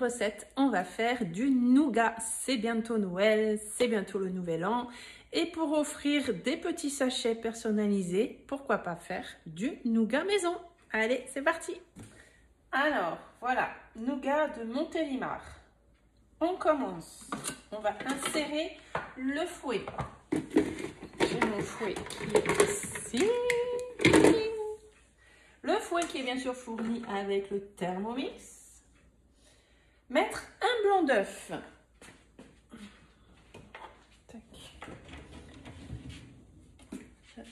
recette, on va faire du nougat. C'est bientôt Noël, c'est bientôt le Nouvel An. Et pour offrir des petits sachets personnalisés, pourquoi pas faire du nougat maison? Allez, c'est parti! Alors, voilà, nougat de Montélimar. On commence. On va insérer le fouet. J'ai mon fouet qui est ici. Le fouet qui est bien sûr fourni avec le Thermomix. Mettre un blanc d'œuf.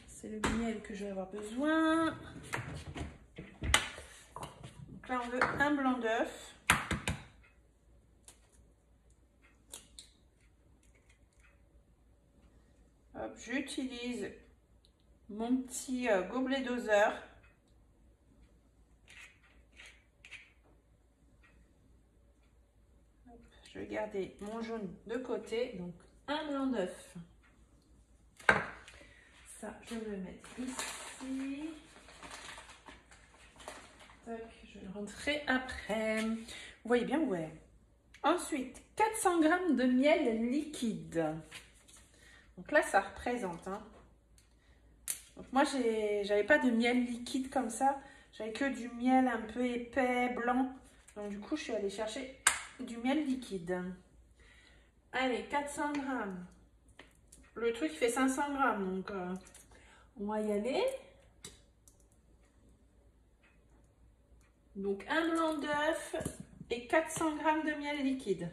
C'est le miel que je vais avoir besoin. Donc là, on veut un blanc d'œuf. J'utilise mon petit gobelet doseur. Je vais garder mon jaune de côté, donc un blanc d'œuf. Ça, je vais le mettre ici. Tac, je vais le rentrer après. Vous voyez bien où est. Ensuite, 400 g de miel liquide. Donc là, ça représente. Donc moi, j'avais pas de miel liquide comme ça. J'avais que du miel un peu épais, blanc. Donc du coup, je suis allée chercher du miel liquide. Allez, 400 g. Le truc, il fait 500 g. Donc, on va y aller. Donc, un blanc d'œuf et 400 g de miel liquide.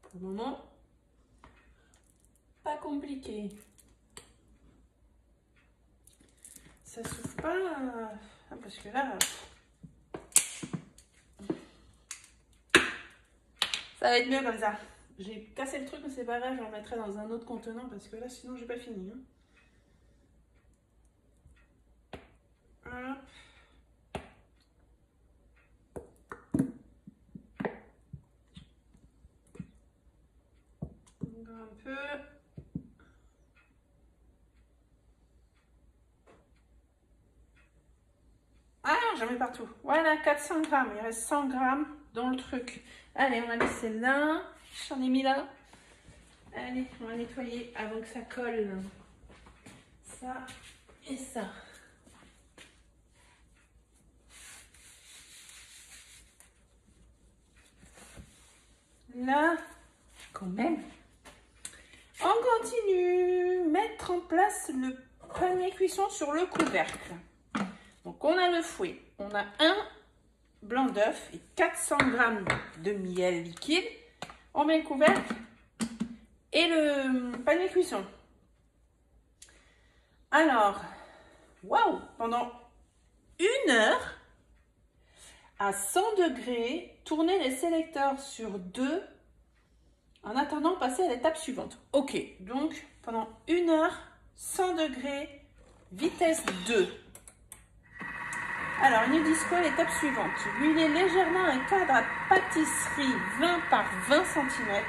Pour le moment, pas compliqué. Ça souffle pas, parce que là, ça va être mieux comme ça. J'ai cassé le truc, mais c'est pas grave, je le remettrai dans un autre contenant parce que là, sinon, j'ai pas fini. Hop. Un peu. Ah, j'en mets partout. Voilà, 400 g. Il reste 100 g dans le truc. Allez, on va laisser là. J'en ai mis là. Allez, on va nettoyer avant que ça colle. Ça et ça. Là, quand même. On continue. Mettre en place le panier cuisson sur le couvercle. Donc, on a le fouet. On a un blanc d'œuf et 400 g de miel liquide. On met le couvercle et le panier cuisson. Alors, waouh, pendant 1 heure à 100 degrés, tournez les sélecteurs sur 2 en attendant de passer à l'étape suivante. Ok, donc pendant 1 heure, 100 degrés, vitesse 2. Alors, ils nous disent quoi l'étape suivante? Huiler légèrement un cadre à pâtisserie 20 par 20 cm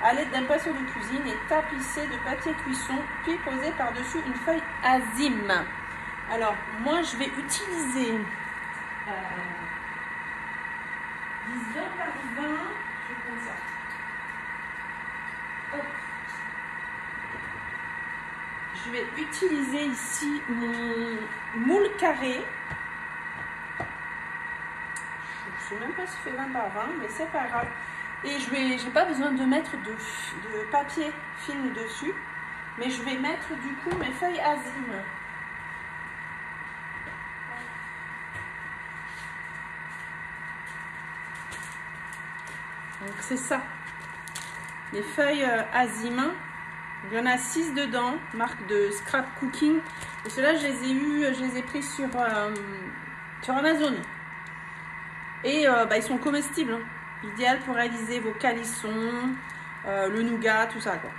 à l'aide d'un pinceau de cuisine et tapisser de papier cuisson, puis poser par-dessus une feuille azime. Alors, moi, je vais utiliser 10 par 20. Je vais prendre ça. Hop. Je vais utiliser ici mon moule carré. Je ne sais même pas si c'est 20 par 20, mais c'est pas grave. Et j'ai pas besoin de mettre de papier film dessus, mais je vais mettre du coup mes feuilles azime. Donc c'est ça, les feuilles azime. Il y en a 6 dedans, marque de Scrap Cooking. Et ceux-là, je les ai pris sur Amazon. Et ils sont comestibles. Idéal pour réaliser vos calissons, le nougat, tout ça, quoi.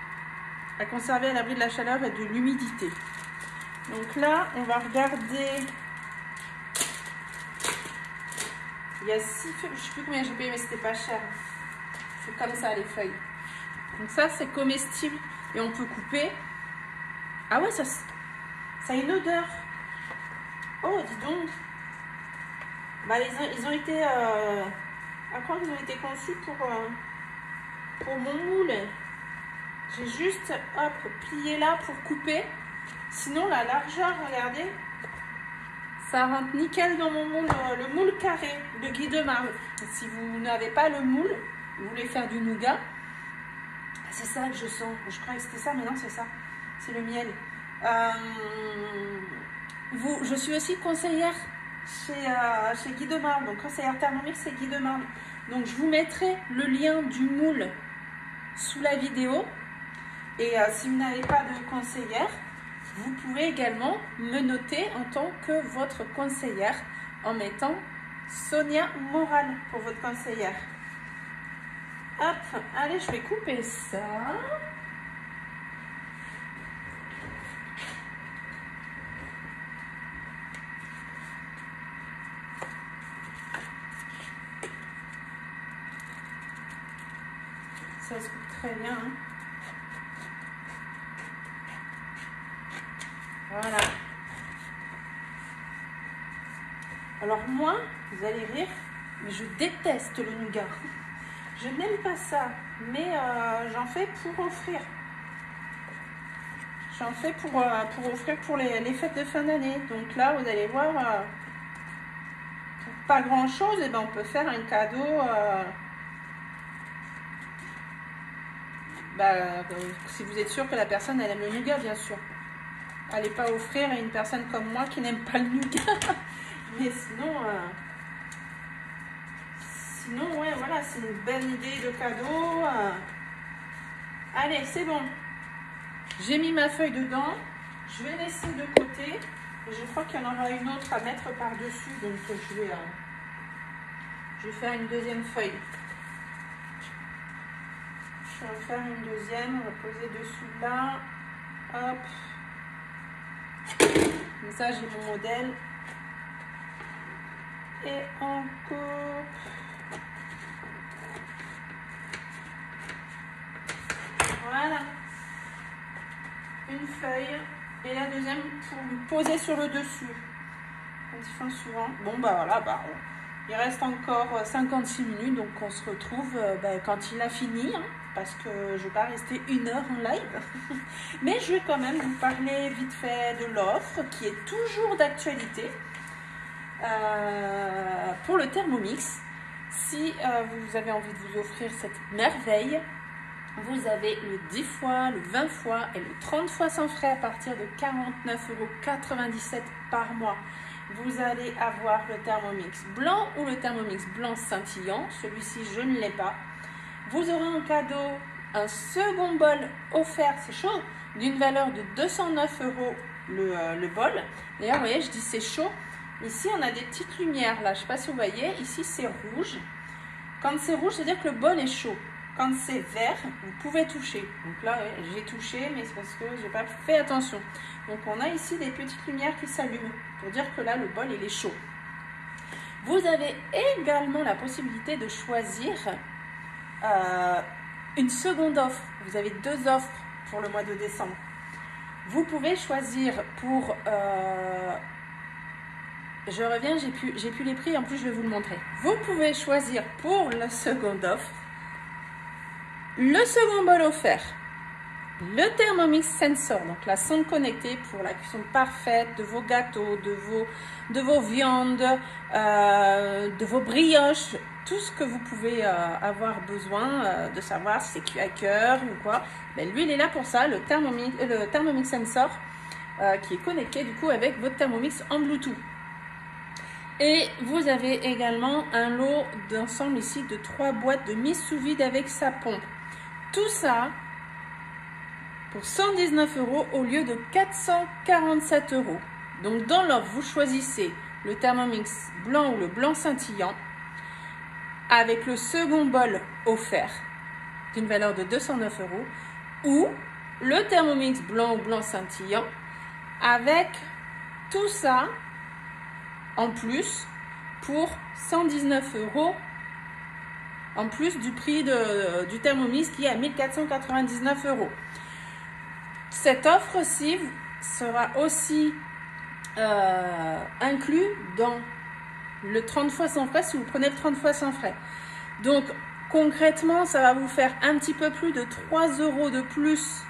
À conserver à l'abri de la chaleur et de l'humidité. Donc là, on va regarder. Il y a 6 feuilles, je ne sais plus combien j'ai payé, mais c'était pas cher. C'est comme ça, les feuilles. Donc ça, c'est comestible et on peut couper. Ah ouais, ça a une odeur. Oh, dis donc. Bah, ils ont été À croire qu'ils ont été conçus pour mon moule. J'ai juste, hop, plié là pour couper. Sinon, la largeur, regardez, ça rentre nickel dans mon moule, le moule carré de Guy de Marle. Si vous n'avez pas le moule, vous voulez faire du nougat, c'est ça que je sens. Je croyais que c'était ça, mais non, c'est ça. C'est le miel. Je suis aussi conseillère chez Guy de Marle. Donc, conseillère Thermomix, c'est Guy de Marle. Donc, je vous mettrai le lien du moule sous la vidéo. Et si vous n'avez pas de conseillère, vous pouvez également me noter en tant que votre conseillère en mettant Sonia Moral pour votre conseillère. Hop, allez, je vais couper ça. Ça se coupe très bien. Hein. Voilà. Alors moi, vous allez rire, mais je déteste le nougat. Je n'aime pas ça, mais j'en fais pour offrir. J'en fais pour offrir pour les fêtes de fin d'année. Donc là, vous allez voir, pour pas grand chose, et ben on peut faire un cadeau. Si vous êtes sûr que la personne elle aime le nougat, bien sûr. Allez pas offrir à une personne comme moi qui n'aime pas le nougat. Mais sinon, ouais, voilà, c'est une belle idée de cadeau. Allez, c'est bon. J'ai mis ma feuille dedans. Je vais laisser de côté. Je crois qu'il y en aura une autre à mettre par-dessus. Donc, je vais faire une deuxième feuille. Je vais en faire une deuxième. On va poser dessus là. Hop. Comme ça, j'ai mon modèle. Et on coupe. Voilà. Une feuille. Et la deuxième pour me poser sur le dessus. Comme ils font souvent. Bon, bah voilà. Il reste encore 56 minutes. Donc, on se retrouve quand il a fini. Hein, parce que je ne vais pas rester 1 heure en live. Mais je vais quand même vous parler vite fait de l'offre qui est toujours d'actualité. Pour le Thermomix, si vous avez envie de vous offrir cette merveille, vous avez le 10 fois, le 20 fois et le 30 fois sans frais à partir de 49,97 € par mois. Vous allez avoir le Thermomix blanc ou le Thermomix blanc scintillant. Celui-ci, je ne l'ai pas. Vous aurez en cadeau un second bol offert, c'est chaud, d'une valeur de 209 € le bol. D'ailleurs, vous voyez, je dis c'est chaud. Ici, on a des petites lumières là. Je ne sais pas si vous voyez. Ici, c'est rouge. Quand c'est rouge, c'est-à-dire que le bol est chaud. Quand c'est vert, vous pouvez toucher. Donc là, ouais, j'ai touché, mais c'est parce que je n'ai pas fait attention. Donc, on a ici des petites lumières qui s'allument pour dire que là, le bol, il est chaud. Vous avez également la possibilité de choisir une seconde offre. Vous avez 2 offres pour le mois de décembre. Vous pouvez choisir pour... je reviens, j'ai plus les prix, en plus je vais vous le montrer. Vous pouvez choisir pour la seconde offre le second bol offert, le Thermomix Sensor, donc la sonde connectée pour la cuisson parfaite de vos gâteaux, de vos viandes, de vos brioches, tout ce que vous pouvez avoir besoin de savoir si c'est cuit à cœur ou quoi. Ben, lui, il est là pour ça, le Thermomix Sensor qui est connecté du coup avec votre Thermomix en Bluetooth. Et vous avez également un lot d'ensemble ici de 3 boîtes de mise sous vide avec sa pompe. Tout ça pour 119 € au lieu de 447 €. Donc dans l'offre, vous choisissez le Thermomix blanc ou le blanc scintillant avec le second bol offert d'une valeur de 209 € ou le Thermomix blanc ou blanc scintillant avec tout ça en plus pour 119 € en plus du prix du Thermomix qui est à 1499 €. Cette offre-ci sera aussi inclus dans le 30 fois sans frais si vous prenez le 30 fois sans frais. Donc concrètement, ça va vous faire un petit peu plus de 3 € de plus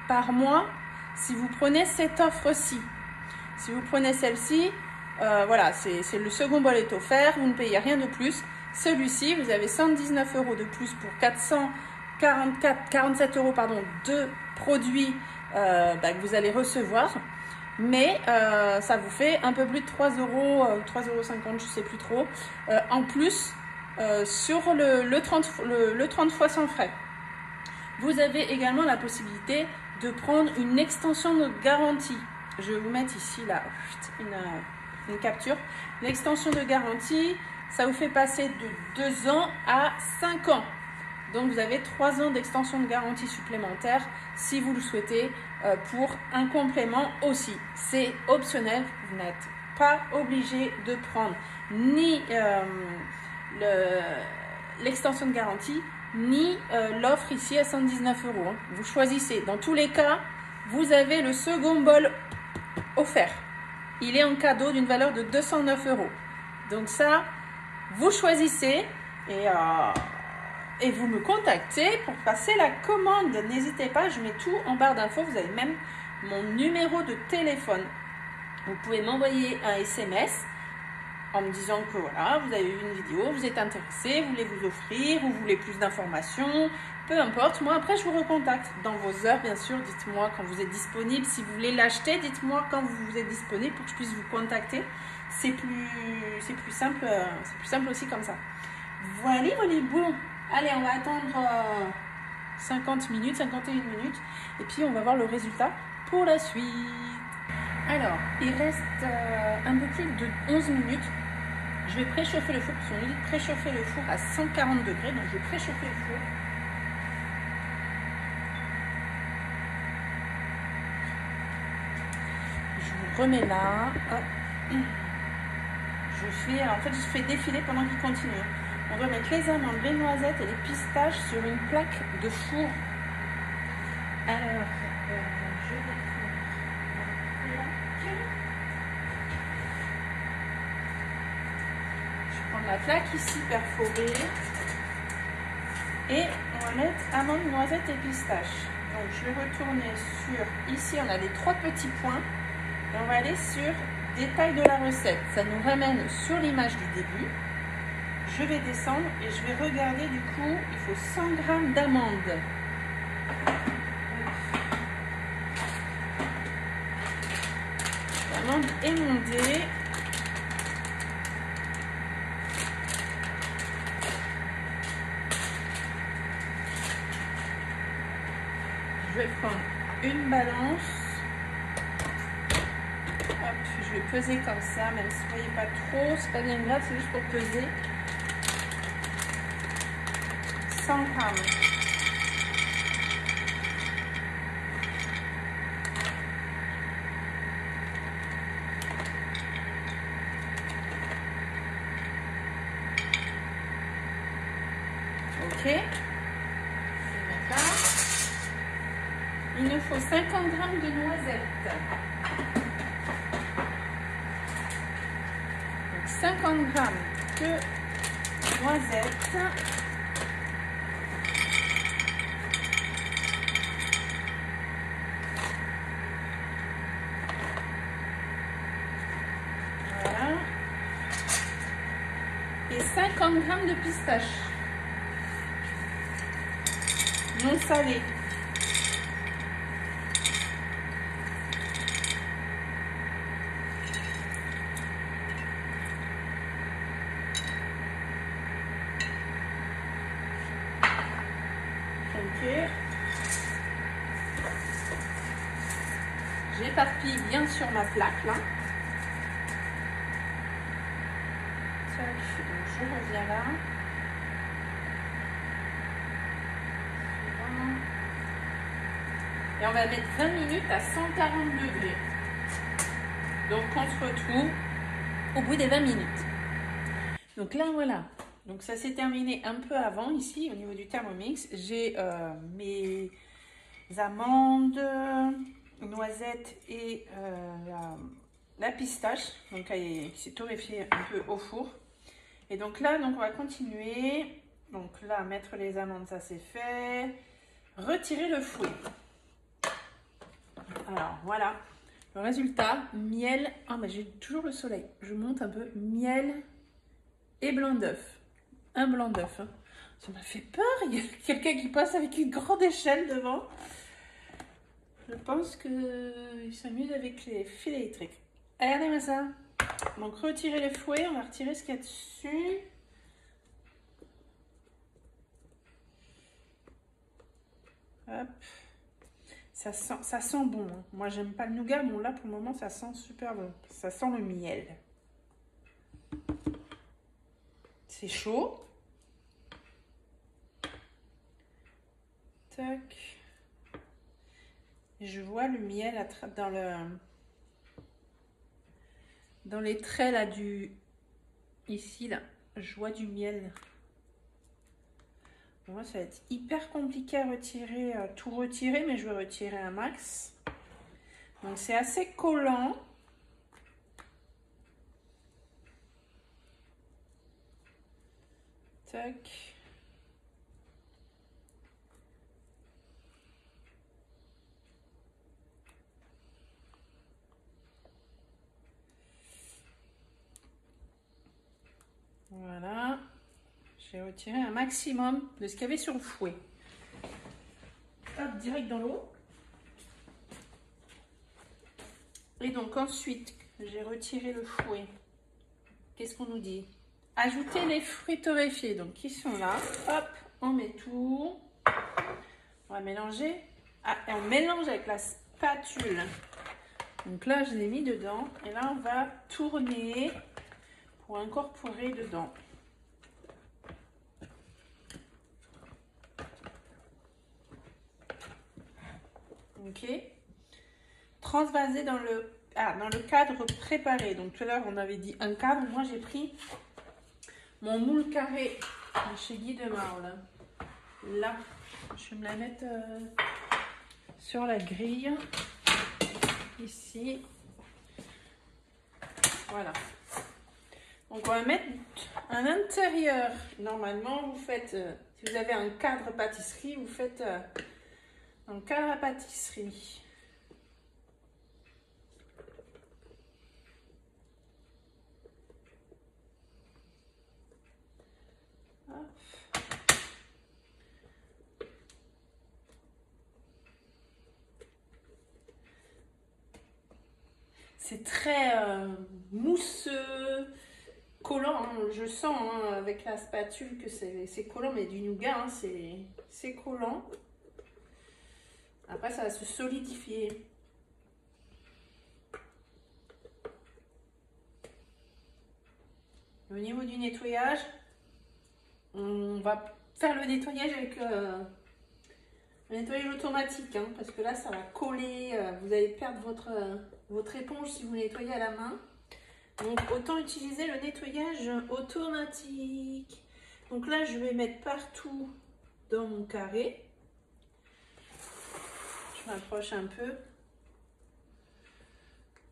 par mois si vous prenez cette offre-ci. Si vous prenez celle-ci, voilà, c'est le second bol est offert, vous ne payez rien de plus. Celui-ci, vous avez 119 € de plus pour 47 € pardon, de produits que vous allez recevoir. Mais ça vous fait un peu plus de 3 €, 3,50 €, je ne sais plus trop, en plus sur le 30 fois sans frais. Vous avez également la possibilité de prendre une extension de garantie. Je vais vous mettre ici là, une capture. L'extension de garantie, ça vous fait passer de 2 ans à 5 ans. Donc vous avez 3 ans d'extension de garantie supplémentaire si vous le souhaitez pour un complément aussi. C'est optionnel, vous n'êtes pas obligé de prendre ni l'extension de garantie ni l'offre ici à 119 €. Vous choisissez. Dans tous les cas, vous avez le second bol offert. Il est en cadeau d'une valeur de 209 €. Donc ça, vous choisissez et vous me contactez pour passer la commande. N'hésitez pas, je mets tout en barre d'infos. Vous avez même mon numéro de téléphone. Vous pouvez m'envoyer un SMS en me disant que voilà, vous avez vu une vidéo, vous êtes intéressé, vous voulez vous offrir, vous voulez plus d'informations, peu importe. Moi, après, je vous recontacte dans vos heures, bien sûr. Dites-moi quand vous êtes disponible. Si vous voulez l'acheter, dites-moi quand vous êtes disponible pour que je puisse vous contacter. C'est plus simple aussi comme ça. Voilà, les bons. Allez, on va attendre 50 minutes, 51 minutes. Et puis, on va voir le résultat pour la suite. Alors, il reste un peu plus de 11 minutes. Je vais préchauffer le four, parce qu'on dit de préchauffer le four à 140 degrés. Donc, je vais préchauffer le four. Je vous remets là. Hop. Je fais défiler pendant qu'il continue. On doit mettre les amandes, les noisettes et les pistaches sur une plaque de four. Alors, je vais prendre la plaque ici perforée. Et on va mettre amandes, noisettes et pistaches. Donc, je vais retourner sur... Ici, on a les 3 petits points. Et on va aller sur détail de la recette. Ça nous ramène sur l'image du début. Je vais descendre et je vais regarder du coup, il faut 100 g d'amandes. L'amande émondée. Je vais prendre une balance. Hop, je vais peser comme ça, même si vous ne voyez pas trop, c'est pas bien grave, c'est juste pour peser. 100 g. Ok. Il nous faut 50 g de noisettes. Donc 50 g de noisettes. Voilà. Et 50 g de pistaches. Non salées. Ok. J'éparpille bien sur ma plaque là. Tac, donc je reviens là. Et on va mettre 20 minutes à 140 degrés. Donc on se retrouve au bout des 20 minutes. Donc là voilà. Donc ça s'est terminé un peu avant ici au niveau du Thermomix. J'ai mes amandes, noisettes et la pistache donc qui s'est torréfiée un peu au four. Et donc là donc on va continuer. Donc là, mettre les amandes, ça c'est fait. Retirer le fouet. Alors voilà, le résultat, miel. Ah mais j'ai toujours le soleil. Je monte un peu miel et blanc d'œuf. Un blanc d'œuf. Hein. Ça m'a fait peur. Il y a quelqu'un qui passe avec une grande échelle devant. Je pense qu'il s'amuse avec les fils électriques. Regardez-moi ça. Donc retirer le fouet, on va retirer ce qu'il y a dessus. Hop. Ça sent bon. Hein. Moi, j'aime pas le nougat. Bon, là, pour le moment, ça sent super bon. Ça sent le miel. C'est chaud. Tac. Je vois le miel dans les traits là ici là. Je vois du miel. Moi, ça va être hyper compliqué à retirer, tout retirer, mais je vais retirer un max. Donc, c'est assez collant. Tac. Voilà. J'ai retiré un maximum de ce qu'il y avait sur le fouet. Hop, direct dans l'eau. Et donc ensuite, j'ai retiré le fouet. Qu'est-ce qu'on nous dit? Ajouter les fruits torréfiés. Donc, qui sont là. Hop, on met tout. On va mélanger. Ah, et on mélange avec la spatule. Donc là, je l'ai mis dedans. Et là, on va tourner pour incorporer dedans. Ok. Transvaser dans le cadre préparé. Donc tout à l'heure, on avait dit un cadre. Moi, j'ai pris mon moule carré de chez Guy de Marle. Là, je vais me la mettre sur la grille. Ici. Voilà. Donc, on va mettre un intérieur. Normalement, vous faites, si vous avez un cadre pâtisserie, vous faites un cadre à pâtisserie. C'est très mousseux, collant. Hein. Je sens hein, avec la spatule que c'est collant, mais du nougat, hein, c'est collant. Après, ça va se solidifier. Au niveau du nettoyage, on va faire le nettoyage avec le nettoyage automatique, hein, parce que là, ça va coller. Vous allez perdre votre éponge si vous nettoyez à la main. Donc, autant utiliser le nettoyage automatique. Donc là, je vais mettre partout dans mon carré. Je m'approche un peu.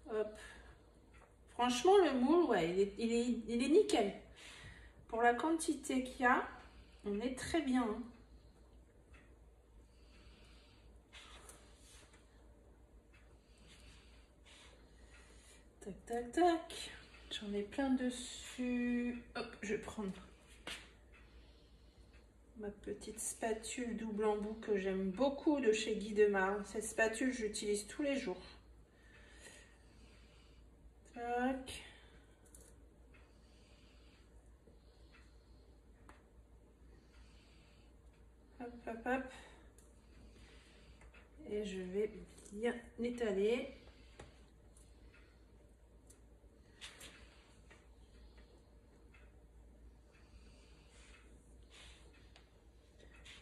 Hop. Franchement, le moule, ouais, il est nickel. Pour la quantité qu'il y a, on est très bien. Hein. Tac, tac, tac. J'en ai plein dessus. Hop, je vais prendre ma petite spatule double embout que j'aime beaucoup de chez Guy de Marle. Cette spatule, j'utilise tous les jours. Tac. Hop, hop, hop. Et je vais bien étaler.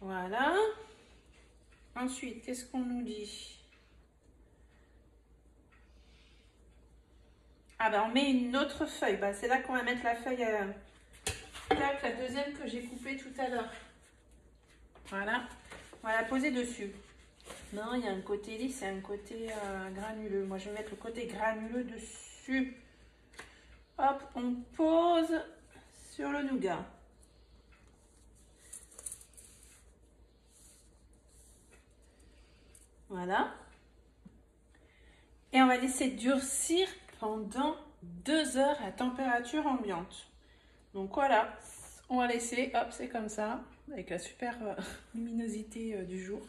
Voilà. Ensuite, qu'est-ce qu'on nous dit? Ah ben on met une autre feuille. Ben, c'est là qu'on va mettre la feuille, la deuxième que j'ai coupée tout à l'heure. Voilà. On va la poser dessus. Non, il y a un côté lisse et un côté granuleux. Moi, je vais mettre le côté granuleux dessus. Hop, on pose sur le nougat. Voilà. Et on va laisser durcir pendant 2 heures à température ambiante. Donc voilà, on va laisser, hop, c'est comme ça, avec la super luminosité du jour.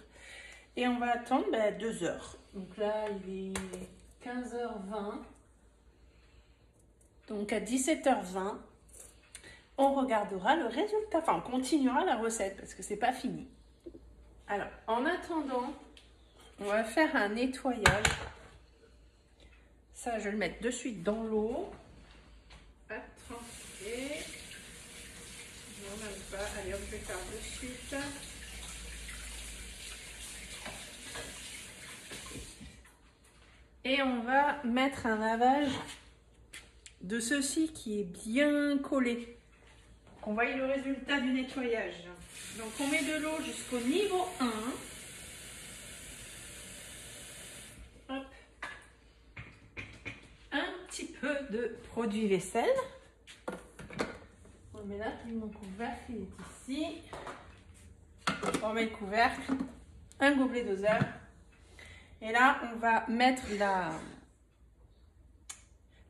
Et on va attendre 2 heures. Donc là, il est 15h20. Donc à 17h20, on regardera le résultat. Enfin, on continuera la recette parce que c'est pas fini. Alors, en attendant, on va faire un nettoyage. Ça, je vais le mettre de suite dans l'eau. Attends. Non, même pas. Allez, hop, je vais faire de suite. Et on va mettre un lavage de ceci qui est bien collé. On voit le résultat du nettoyage. Donc on met de l'eau jusqu'au niveau 1. Hop. Un petit peu de produit vaisselle. On met là, mon couvercle il est ici. On met le couvercle, un gobelet doseur. Et là, on va mettre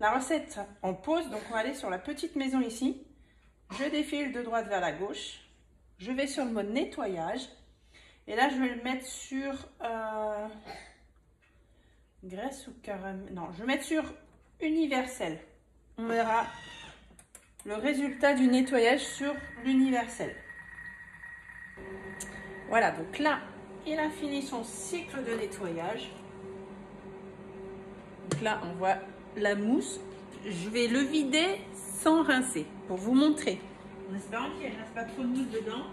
la recette en pause. Donc, on va aller sur la petite maison ici. Je défile de droite vers la gauche. Je vais sur le mode nettoyage. Et là, je vais le mettre sur graisse ou caramel. Non, je vais mettre sur universel. On verra le résultat du nettoyage sur l'universel. Voilà, donc là, il a fini son cycle de nettoyage. Donc là, on voit la mousse. Je vais le vider sans rincer pour vous montrer. En espérant qu'il ne reste pas trop de mousse dedans.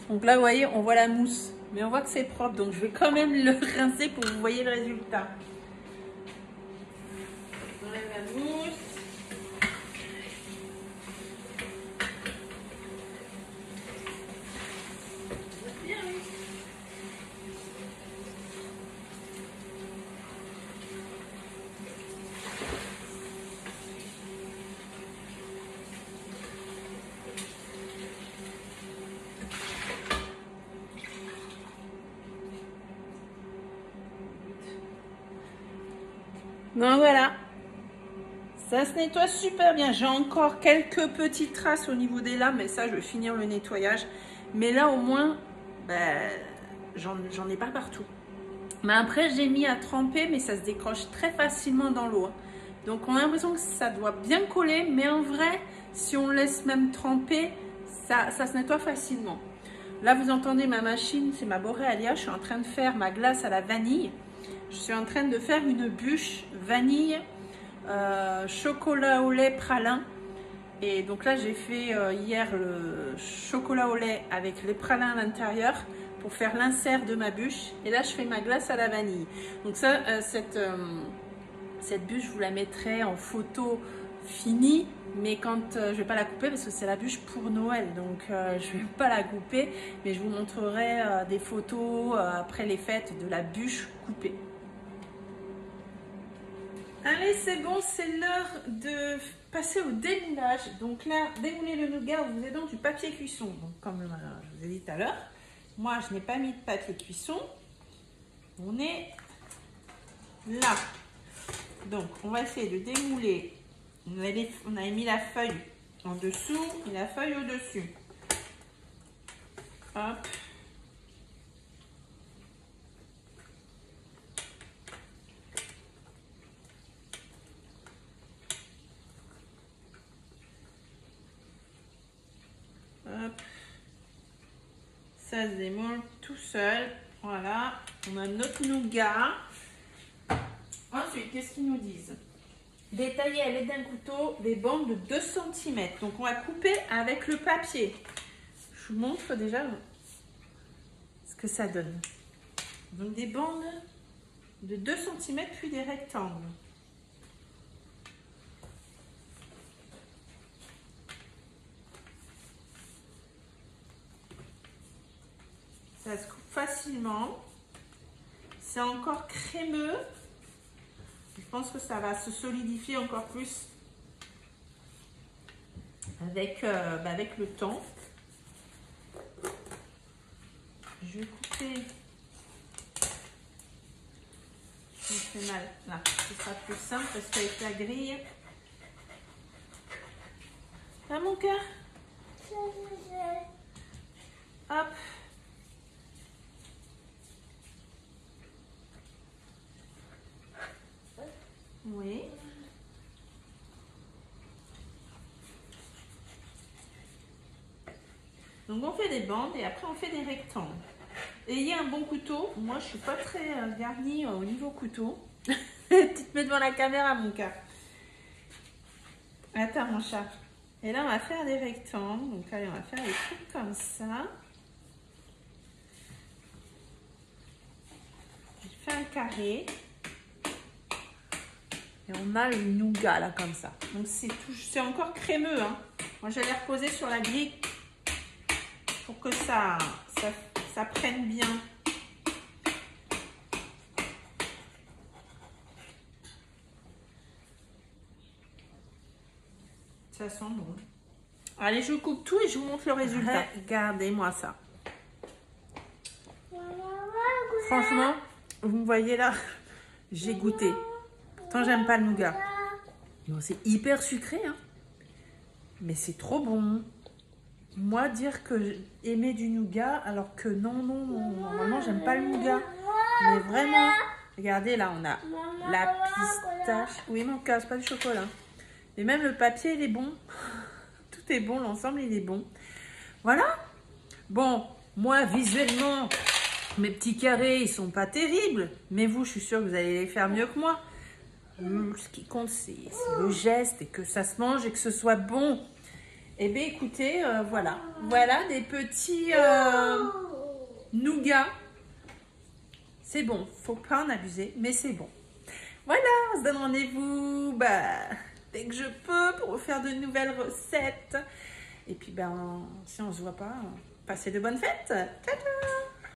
Donc là, vous voyez, on voit la mousse. Mais on voit que c'est propre. Donc, je vais quand même le rincer pour que vous voyez le résultat. On enlève la mousse. Donc voilà, ça se nettoie super bien. J'ai encore quelques petites traces au niveau des lames, mais ça je vais finir le nettoyage. Mais là au moins, j'en ai pas partout. Mais après j'ai mis à tremper, mais ça se décroche très facilement dans l'eau. Donc on a l'impression que ça doit bien coller, mais en vrai, si on laisse même tremper, ça se nettoie facilement. Là vous entendez ma machine, c'est ma Borealia. Je suis en train de faire ma glace à la vanille. Je suis en train de faire une bûche vanille, chocolat au lait pralin. Et donc là, j'ai fait hier le chocolat au lait avec les pralins à l'intérieur pour faire l'insert de ma bûche. Et là, je fais ma glace à la vanille. Donc ça, cette bûche, je vous la mettrai en photo finie. Mais quand je ne vais pas la couper parce que c'est la bûche pour Noël. Donc je ne vais pas la couper. Mais je vous montrerai des photos après les fêtes de la bûche coupée. Allez, c'est bon, c'est l'heure de passer au démoulage. Donc là, démouler le nougat en vous aidant du papier cuisson. Donc, comme je vous ai dit tout à l'heure, moi, je n'ai pas mis de papier cuisson. On est là. Donc, on va essayer de démouler. On avait mis la feuille en dessous et la feuille au-dessus. Hop. Hop. Ça se démoule tout seul. Voilà. On a notre nougat. Ensuite, qu'est-ce qu'ils nous disent? Détailler à l'aide d'un couteau des bandes de 2 cm. Donc, on va couper avec le papier. Je vous montre déjà ce que ça donne. Donc, des bandes de 2 cm puis des rectangles. Ça se coupe facilement. C'est encore crémeux. Je pense que ça va se solidifier encore plus avec le temps. je vais couper. Je me fais mal. Là, ce sera plus simple parce qu'avec la grille. Là, mon cœur. Hop. Oui. Donc on fait des bandes et après on fait des rectangles. Ayez un bon couteau. Moi je suis pas très garnie au niveau couteau. Tu te mets devant la caméra mon cœur. Attends mon chat. Et là on va faire des rectangles. Donc allez on va faire des trucs comme ça. Je fais un carré. Et on a le nougat là comme ça. Donc c'est encore crémeux. Hein. Moi je vais les reposer sur la grille pour que ça prenne bien. Ça sent bon. Allez, je coupe tout et je vous montre le résultat. Regardez-moi ça. Franchement, vous me voyez là, j'ai goûté. Pourtant, j'aime pas le nougat. Bon, c'est hyper sucré, hein. Mais c'est trop bon. Moi, dire que j'aimais du nougat, alors que non, normalement, j'aime pas le nougat. Mais vraiment, regardez, là, on a la pistache. Oui, mon cœur, c'est pas du chocolat. Mais même le papier, il est bon. Tout est bon, l'ensemble, il est bon. Voilà. Bon, moi, visuellement, mes petits carrés, ils sont pas terribles. Mais vous, je suis sûre que vous allez les faire mieux que moi. Ce qui compte, c'est le geste et que ça se mange et que ce soit bon. Eh bien, écoutez, voilà. Voilà des petits nougats. C'est bon. Faut pas en abuser, mais c'est bon. Voilà, on se donne rendez-vous dès que je peux pour vous faire de nouvelles recettes. Et puis, si on se voit pas, passez de bonnes fêtes. Ciao, ciao.